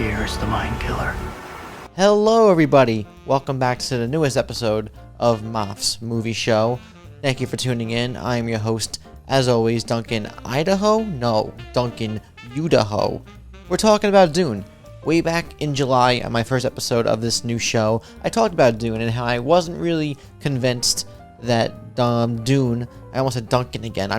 fear is the mind killer. Hello everybody, welcome back to the newest episode of MAFF'S Movie Show. Thank you for tuning in. I am your host, as always, Duncan Idaho? No, Duncan Udaho. We're talking about Dune. Way back in July, on my first episode of this new show, I talked about Dune and how I wasn't really convinced that Dune, I almost said Duncan again,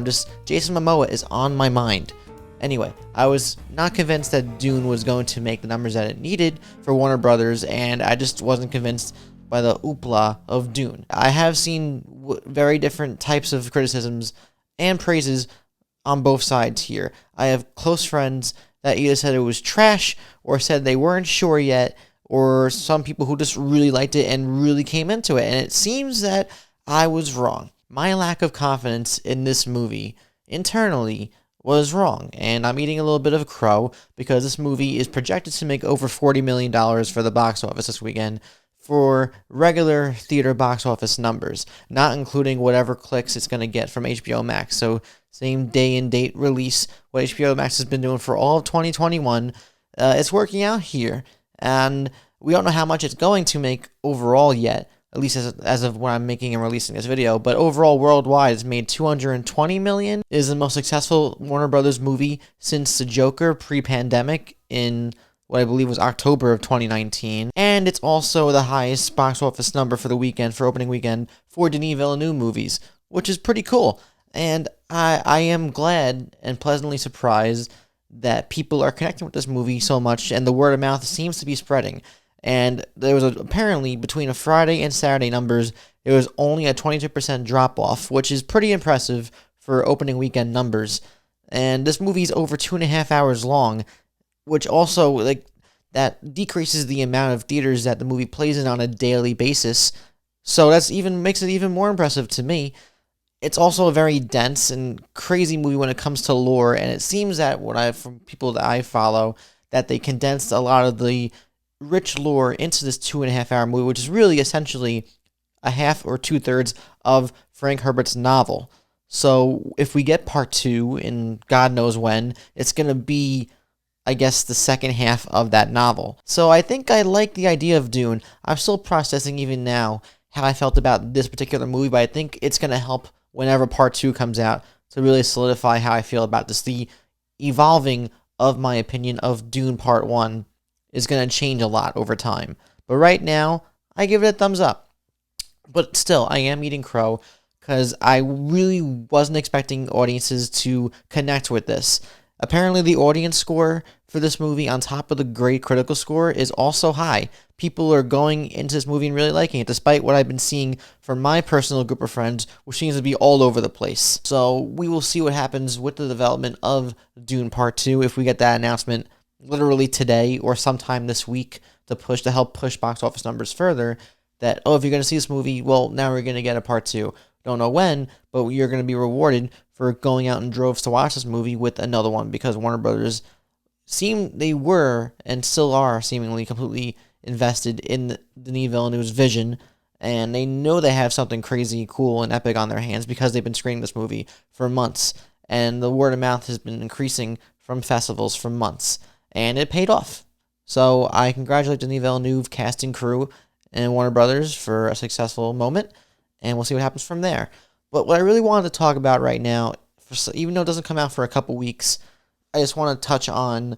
Jason Momoa is on my mind. Anyway, I was not convinced that Dune was going to make the numbers that it needed for Warner Brothers, and I just wasn't convinced by the hoopla of Dune. I have seen very different types of criticisms and praises on both sides here. I have close friends that either said it was trash or said they weren't sure yet, or some people who just really liked it and really came into it, and it seems that I was wrong. My lack of confidence in this movie internally was wrong, and I'm eating a little bit of crow because this movie is projected to make over $40 million for the box office this weekend for regular theater box office numbers, not including whatever clicks it's going to get from HBO Max. So same day and date release, what HBO Max has been doing for all of 2021, it's working out here, and we don't know how much it's going to make overall yet, at least as of when I'm making and releasing this video, but overall worldwide it's made $220 million. It is the most successful Warner Brothers movie since The Joker pre-pandemic in what I believe was October of 2019, and it's also the highest box office number for the weekend, for opening weekend, for Denis Villeneuve movies, which is pretty cool, and I am glad and pleasantly surprised that people are connecting with this movie so much, and the word of mouth seems to be spreading. And there was apparently, between a Friday and Saturday numbers, there was only a 22% drop-off, which is pretty impressive for opening weekend numbers. And this movie's over 2.5 hours long, which also, that decreases the amount of theaters that the movie plays in on a daily basis. So makes it even more impressive to me. It's also a very dense and crazy movie when it comes to lore, and it seems that from people that I follow, that they condensed a lot of the rich lore into this 2.5 hour movie, which is really essentially a half or 2/3 of Frank Herbert's novel. So if we get part 2 in God knows when, it's going to be, I guess, the second half of that novel. So I think I like the idea of Dune. I'm still processing even now how I felt about this particular movie, but I think it's going to help whenever part 2 comes out to really solidify how I feel about this. The evolving of my opinion of Dune Part 1 is going to change a lot over time. But right now, I give it a thumbs up. But still, I am eating crow because I really wasn't expecting audiences to connect with this. Apparently, the audience score for this movie, on top of the great critical score, is also high. People are going into this movie and really liking it, despite what I've been seeing from my personal group of friends, which seems to be all over the place. So we will see what happens with the development of Dune Part 2 if we get that announcement literally today or sometime this week to help push box office numbers further, that, if you're going to see this movie, well, now we're going to get a part 2. Don't know when, but you're going to be rewarded for going out in droves to watch this movie with another one, because Warner Brothers they were and still are seemingly completely invested in Denis Villeneuve's vision, and they know they have something crazy, cool, and epic on their hands because they've been screening this movie for months, and the word of mouth has been increasing from festivals for months. And it paid off. So I congratulate Denis Villeneuve, cast and crew, and Warner Brothers for a successful moment, and we'll see what happens from there. But what I really wanted to talk about right now, even though it doesn't come out for a couple weeks, I just want to touch on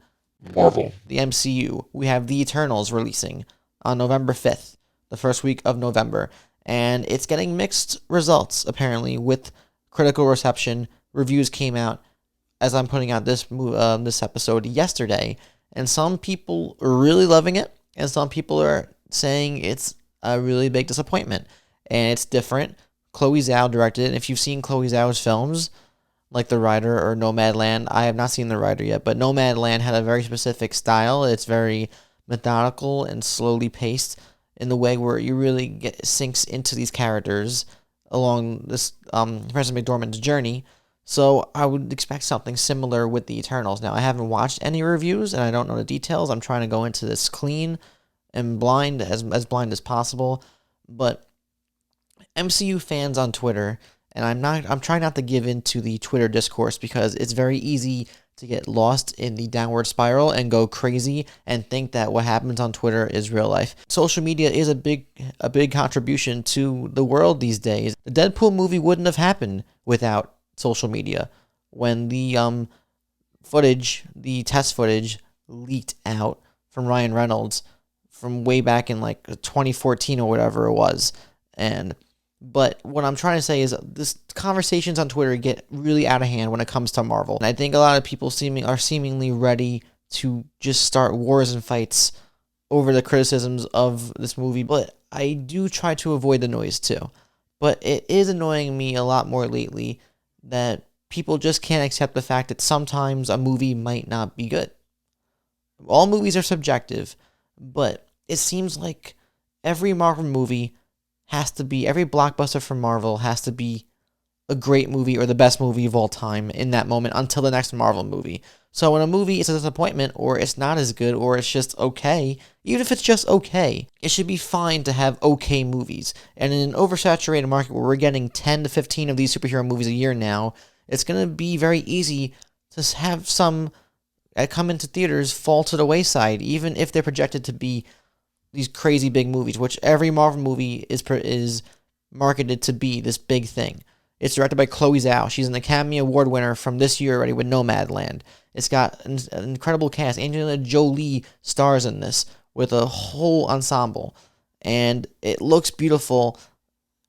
Marvel, the MCU. We have The Eternals releasing on November 5th, the first week of November, and it's getting mixed results, apparently, with critical reception. Reviews came out as I'm putting out this episode yesterday, and some people are really loving it, and some people are saying it's a really big disappointment, and it's different. Chloe Zhao directed it, and if you've seen Chloe Zhao's films, like The Rider or Nomadland, I have not seen The Rider yet, but Nomadland had a very specific style. It's very methodical and slowly paced in the way where you really sinks into these characters along this Frances McDormand's journey. So I would expect something similar with The Eternals. Now, I haven't watched any reviews, and I don't know the details. I'm trying to go into this clean and blind, as blind as possible. But MCU fans on Twitter, and I'm trying not to give into the Twitter discourse because it's very easy to get lost in the downward spiral and go crazy and think that what happens on Twitter is real life. Social media is a big contribution to the world these days. The Deadpool movie wouldn't have happened without social media. When the test footage leaked out from Ryan Reynolds from way back in like 2014 or whatever it was. But what I'm trying to say is this conversations on Twitter get really out of hand when it comes to Marvel. And I think a lot of people are seemingly ready to just start wars and fights over the criticisms of this movie. But I do try to avoid the noise too. But it is annoying me a lot more lately that people just can't accept the fact that sometimes a movie might not be good. All movies are subjective, but it seems like every Marvel movie every blockbuster from Marvel has to be a great movie or the best movie of all time in that moment until the next Marvel movie. So when a movie is a disappointment or it's not as good or it's just okay, even if it's just okay, it should be fine to have okay movies. And in an oversaturated market where we're getting 10 to 15 of these superhero movies a year now, it's going to be very easy to have some that come into theaters fall to the wayside, even if they're projected to be these crazy big movies, which every Marvel movie is marketed to be this big thing. It's directed by Chloe Zhao. She's an Academy Award winner from this year already with Nomadland. It's got an incredible cast. Angelina Jolie stars in this with a whole ensemble. And it looks beautiful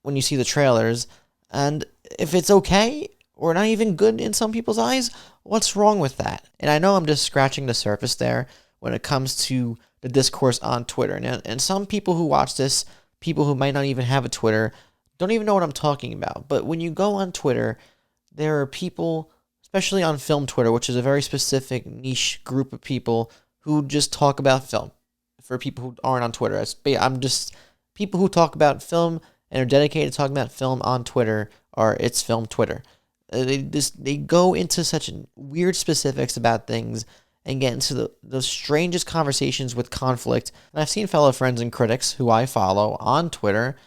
when you see the trailers. And if it's okay, or not even good in some people's eyes, what's wrong with that? And I know I'm just scratching the surface there when it comes to the discourse on Twitter. And some people who watch this, people who might not even have a Twitter, don't even know what I'm talking about. But when you go on Twitter, there are people, especially on film Twitter, which is a very specific niche group of people who just talk about film. For people who aren't on Twitter, I'm just people who talk about film and are dedicated to talking about film on Twitter. It's film Twitter. They go into such weird specifics about things and get into the strangest conversations with conflict. And I've seen fellow friends and critics who I follow on Twitter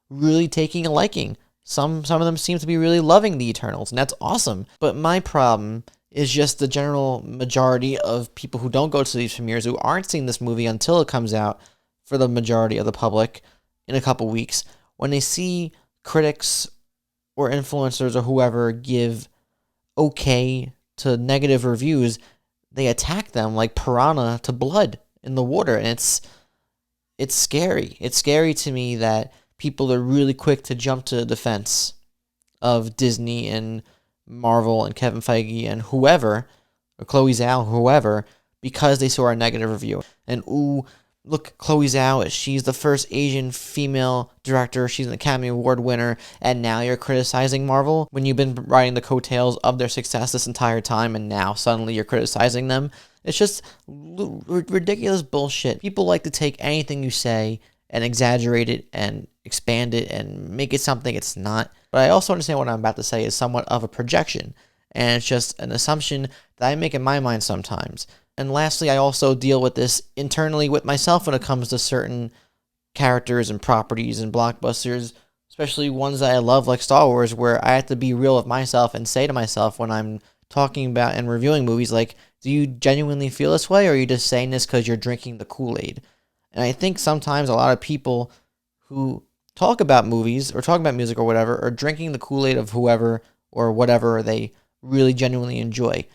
really taking a liking. Some of them seem to be really loving the Eternals, and that's awesome. But my problem is just the general majority of people who don't go to these premieres, who aren't seeing this movie until it comes out for the majority of the public in a couple weeks, when they see critics or influencers or whoever give okay to negative reviews, they attack them like piranha to blood in the water. And it's scary. It's scary to me that people are really quick to jump to the defense of Disney and Marvel and Kevin Feige and whoever, or Chloe Zhao, whoever, because they saw a negative review. And ooh, look, Chloe Zhao, she's the first Asian female director, she's an Academy Award winner, and now you're criticizing Marvel when you've been riding the coattails of their success this entire time, and now suddenly you're criticizing them. It's just ridiculous bullshit. People like to take anything you say and exaggerate it and expand it and make it something it's not. But I also understand what I'm about to say is somewhat of a projection, and it's just an assumption that I make in my mind sometimes. And lastly, I also deal with this internally with myself when it comes to certain characters and properties and blockbusters, especially ones that I love like Star Wars, where I have to be real with myself and say to myself when I'm talking about and reviewing movies, like, do you genuinely feel this way, or are you just saying this because you're drinking the Kool-Aid? And I think sometimes a lot of people who talk about movies or talk about music or whatever are drinking the Kool-Aid of whoever or whatever they really genuinely enjoy.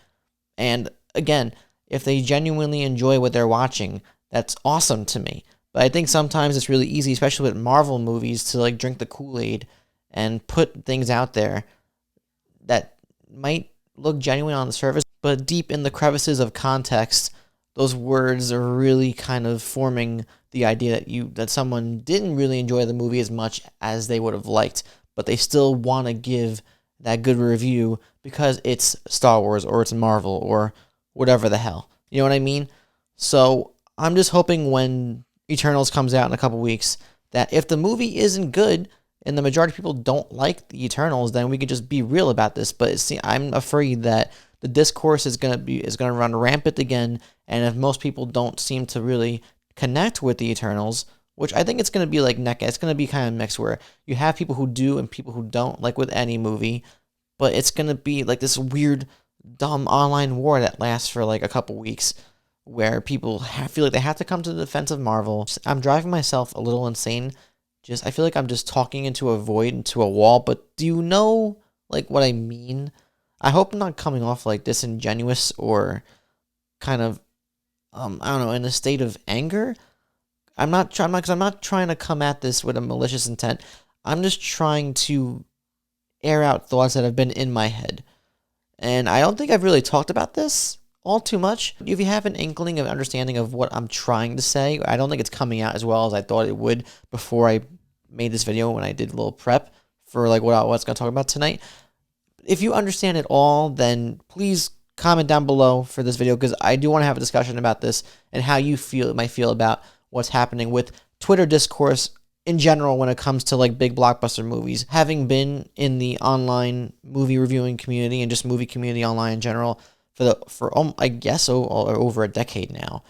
And again, if they genuinely enjoy what they're watching, that's awesome to me. But I think sometimes it's really easy, especially with Marvel movies, to like drink the Kool-Aid and put things out there that might look genuine on the surface, but deep in the crevices of context, those words are really kind of forming the idea that someone didn't really enjoy the movie as much as they would have liked, but they still want to give that good review because it's Star Wars or it's Marvel or whatever the hell. You know what I mean? So I'm just hoping when Eternals comes out in a couple weeks that if the movie isn't good and the majority of people don't like the Eternals, then we could just be real about this. But I'm afraid that the discourse is gonna run rampant again, and if most people don't seem to really connect with the Eternals, which I think it's gonna be like it's gonna be kind of mixed where you have people who do and people who don't, like with any movie, but it's gonna be like this weird dumb online war that lasts for like a couple weeks, where people feel like they have to come to the defense of Marvel. I'm driving myself a little insane. I feel like I'm just talking into a void, into a wall. But do you know like what I mean? I hope I'm not coming off like disingenuous or kind of I don't know, in a state of anger. I'm not trying because I'm not trying to come at this with a malicious intent. I'm just trying to air out thoughts that have been in my head. And I don't think I've really talked about this all too much. If you have an inkling of understanding of what I'm trying to say, I don't think it's coming out as well as I thought it would before I made this video when I did a little prep for like what I was going to talk about tonight. If you understand it all, then please comment down below for this video, because I do want to have a discussion about this and how you might feel about what's happening with Twitter discourse in general when it comes to like big blockbuster movies. Having been in the online movie reviewing community and just movie community online in general for I guess over a decade now,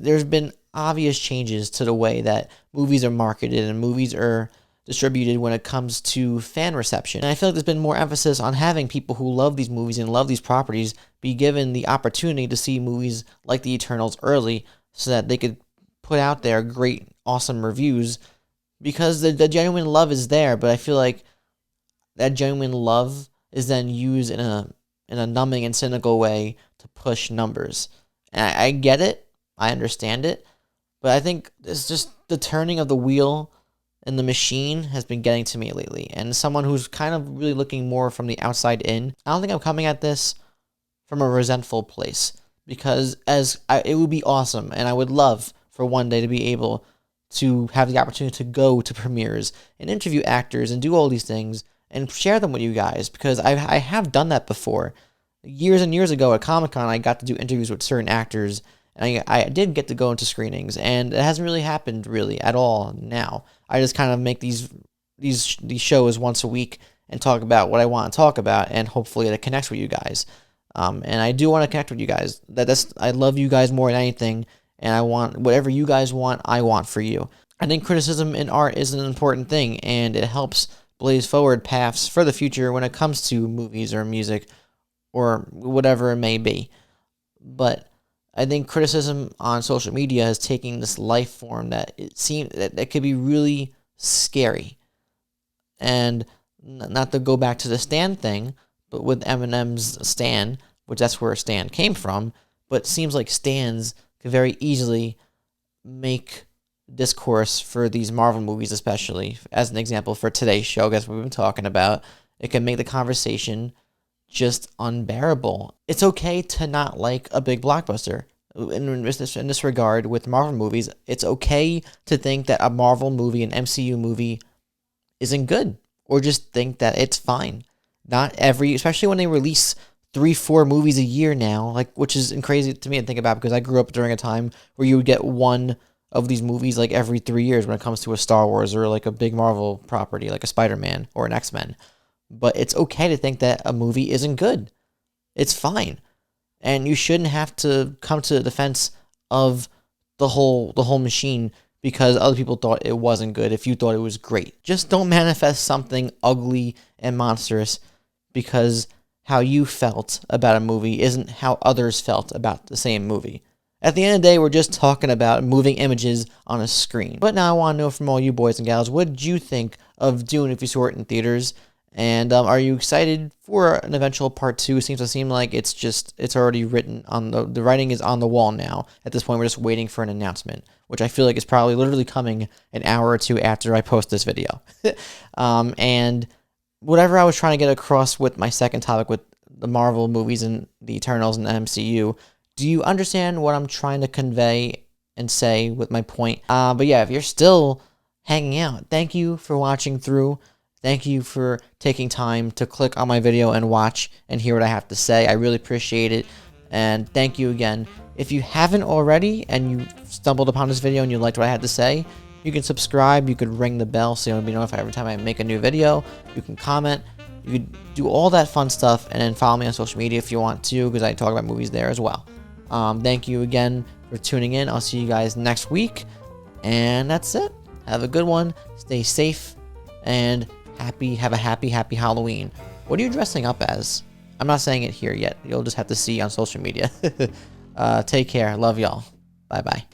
there's been obvious changes to the way that movies are marketed and movies are distributed when it comes to fan reception. And I feel like there's been more emphasis on having people who love these movies and love these properties be given the opportunity to see movies like The Eternals early so that they could put out their great, awesome reviews, because the genuine love is there. But I feel like that genuine love is then used in a numbing and cynical way to push numbers. And I get it. I understand it. But I think it's just the turning of the wheel and the machine has been getting to me lately. And someone who's kind of really looking more from the outside in, I don't think I'm coming at this from a resentful place, because it would be awesome, and I would love for one day to be able to have the opportunity to go to premieres and interview actors and do all these things and share them with you guys, because I have done that before. Years and years ago at Comic-Con, I got to do interviews with certain actors, and I did get to go into screenings, and it hasn't really happened really at all now. I just kind of make these shows once a week and talk about what I want to talk about, and hopefully it connects with you guys. And I do want to connect with you guys. I love you guys more than anything, and I want whatever you guys want, I want for you. I think criticism in art is an important thing, and it helps blaze forward paths for the future when it comes to movies or music or whatever it may be. But I think criticism on social media is taking this life form that it seems that could be really scary. And not to go back to the Stan thing, but with Eminem's Stan, which that's where Stan came from, but it seems like Stans could very easily make discourse for these Marvel movies, especially as an example for today's show, guess what we've been talking about. It can make the conversation just unbearable. It's okay to not like a big blockbuster. In this regard, with Marvel movies, it's okay to think that a Marvel movie, an MCU movie, isn't good, or just think that it's fine. Especially when they release 3-4 movies a year now, which is crazy to me to think about, because I grew up during a time where you would get one of these movies like every 3 years when it comes to a Star Wars or like a big Marvel property like a Spider-Man or an X-Men. But it's okay to think that a movie isn't good. It's fine. And you shouldn't have to come to the defense of the whole machine because other people thought it wasn't good if you thought it was great. Just don't manifest something ugly and monstrous because how you felt about a movie isn't how others felt about the same movie. At the end of the day, we're just talking about moving images on a screen. But now I want to know from all you boys and gals, what did you think of Dune if you saw it in theaters? And are you excited for an eventual part 2? Seems to seem like it's already written on the writing is on the wall now. At this point, we're just waiting for an announcement, which I feel like is probably literally coming an hour or two after I post this video. And whatever I was trying to get across with my second topic with the Marvel movies and the Eternals and the MCU, do you understand what I'm trying to convey and say with my point? But yeah, if you're still hanging out, thank you for watching through. Thank you for taking time to click on my video and watch and hear what I have to say. I really appreciate it. And thank you again. If you haven't already and you stumbled upon this video and you liked what I had to say, you can subscribe. You could ring the bell so you'll be notified every time I make a new video. You can comment. You could do all that fun stuff. And then follow me on social media if you want to, because I talk about movies there as well. Thank you again for tuning in. I'll see you guys next week. And that's it. Have a good one. Stay safe. And have a happy Halloween. What are you dressing up as? I'm not saying it here yet. You'll just have to see on social media. Take care. Love y'all. Bye-bye.